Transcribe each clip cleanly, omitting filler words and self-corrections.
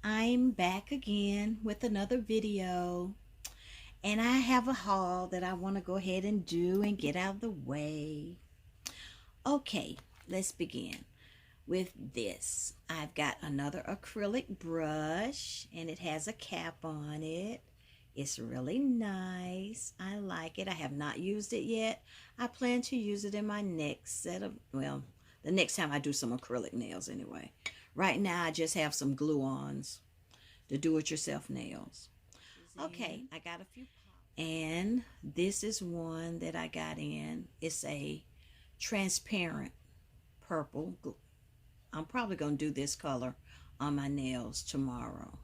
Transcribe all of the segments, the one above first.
I'm back again with another video, and I have a haul that I want to go ahead and do and get out of the way. Okay, let's begin with this. I've got another acrylic brush, and it has a cap on it. It's really nice. I like it. I have not used it yet. I plan to use it in my next set of, well, the next time I do some acrylic nails anyway. Right now I just have some glue-ons, the do-it-yourself nails. Okay, I got a few. And this is one that I got in. It's a transparent purple. I'm probably going to do this color on my nails tomorrow.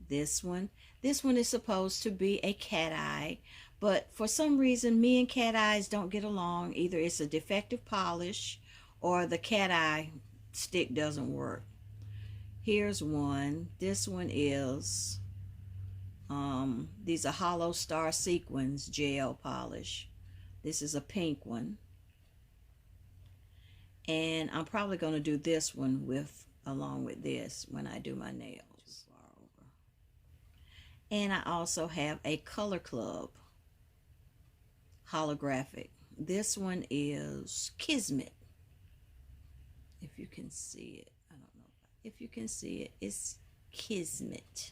This one is supposed to be a cat eye, but for some reason me and cat eyes don't get along. Either it's a defective polish or the cat eye stick doesn't work. Here's one. This one is these are Hollow Star Sequins gel polish. This is a pink one, and I'm probably going to do this one along with this when I do my nails. And I also have a Color Club holographic. This one is Kismet. If you can see it, I don't know if you can see it. It's Kismet.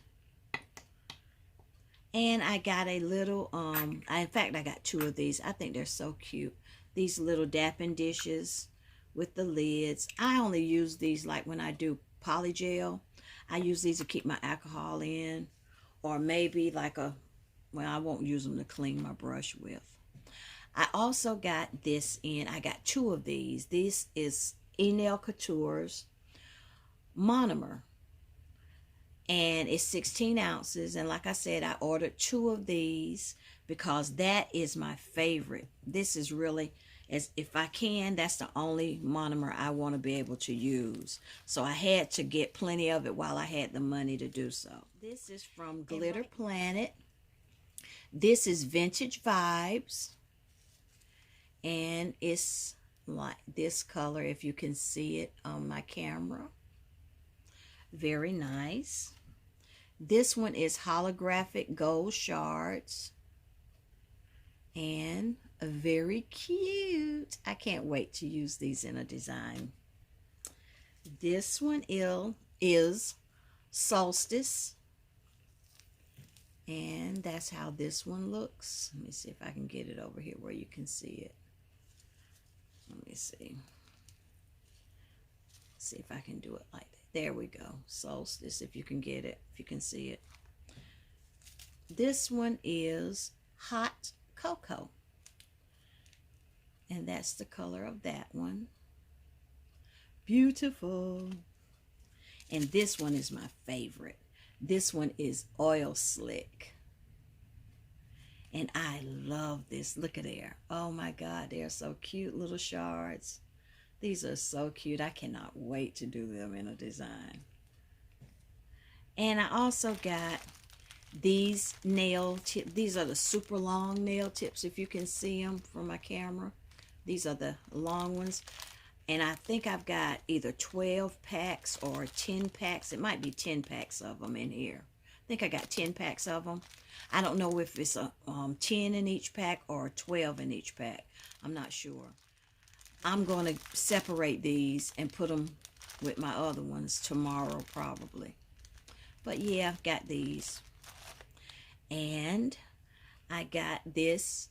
And I got a little, in fact, I got two of these. I think they're so cute. These little dapping dishes with the lids. I only use these like when I do polygel. I use these to keep my alcohol in. Or maybe like well, I won't use them to clean my brush with. I also got this in. I got two of these. This is Nail Couture's monomer. And it's 16 ounces. And like I said, I ordered two of these because that is my favorite. This is really, as if I can, that's the only monomer I want to be able to use. So I had to get plenty of it while I had the money to do so. This is from Glitter Planet. This is Vintage Vibes. And it's like this color, if you can see it on my camera. Very nice. This one is Holographic Gold Shards. And very cute. I can't wait to use these in a design. This one is Solstice. And that's how this one looks. Let me see if I can get it over here where you can see it. Let me see. See if I can do it like that. There we go. Solstice, if you can get it, if you can see it. This one is Hot Cocoa. And that's the color of that one. Beautiful. And this one is my favorite. This one is Oil Slick. And I love this. Look at there. Oh my God, they're so cute, little shards. These are so cute. I cannot wait to do them in a design. And I also got these nail tips. These are the super long nail tips, if you can see them from my camera. These are the long ones. And I think I've got either 12 packs or 10 packs. It might be 10 packs of them in here. I think I got 10 packs of them. I don't know if it's 10 in each pack or 12 in each pack. I'm not sure. I'm going to separate these and put them with my other ones tomorrow probably. But yeah, I've got these. And I got this,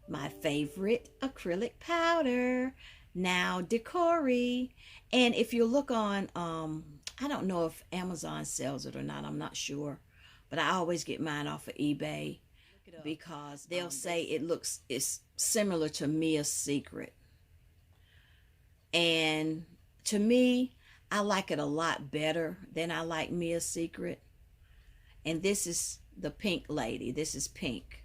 my favorite acrylic powder. Now Decori. And if you look on, I don't know if Amazon sells it or not. I'm not sure. But I always get mine off of eBay because they'll say it's similar to Mia's Secret. And to me, I like it a lot better than I like Mia's Secret. And this is the pink lady. This is pink.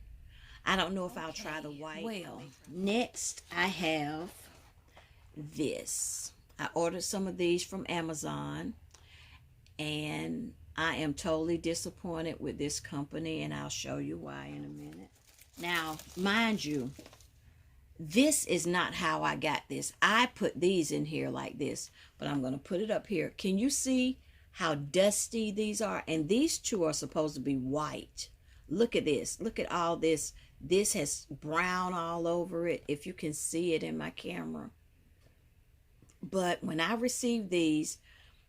I don't know if I'll try the white. Well, next I have this. I ordered some of these from Amazon. And I am totally disappointed with this company. And I'll show you why in a minute. Now, mind you, this is not how I got this. I put these in here like this, but I'm going to put it up here. Can you see how dusty these are. And these two are supposed to be white. Look at this. Look at all this. This has brown all over it, if you can see it in my camera. But when I received these,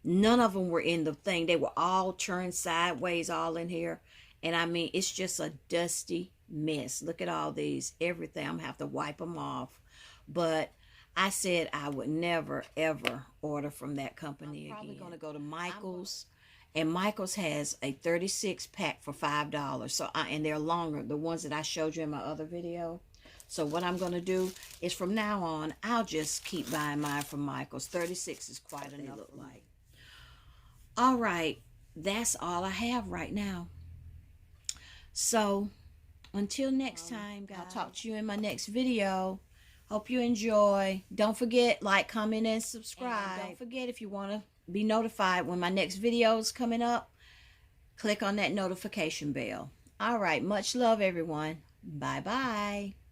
none of them were in the thing. They were all turned sideways, all in here. And I mean, it's just a dusty mess. Look at all these. Everything. I'm going to have to wipe them off. But I said I would never, ever order from that company again. I'm probably going to go to Michael's. And Michael's has a 36 pack for $5. So and they're longer, the ones that I showed you in my other video. So what I'm going to do is from now on, I'll just keep buying mine from Michael's. 36 is quite enough. Look like. All right, that's all I have right now. So until next time, guys, I'll talk to you in my next video. Hope you enjoy. Don't forget, like, comment, and subscribe. And don't forget, if you want to be notified when my next video is coming up, click on that notification bell. All right, much love, everyone. Bye-bye.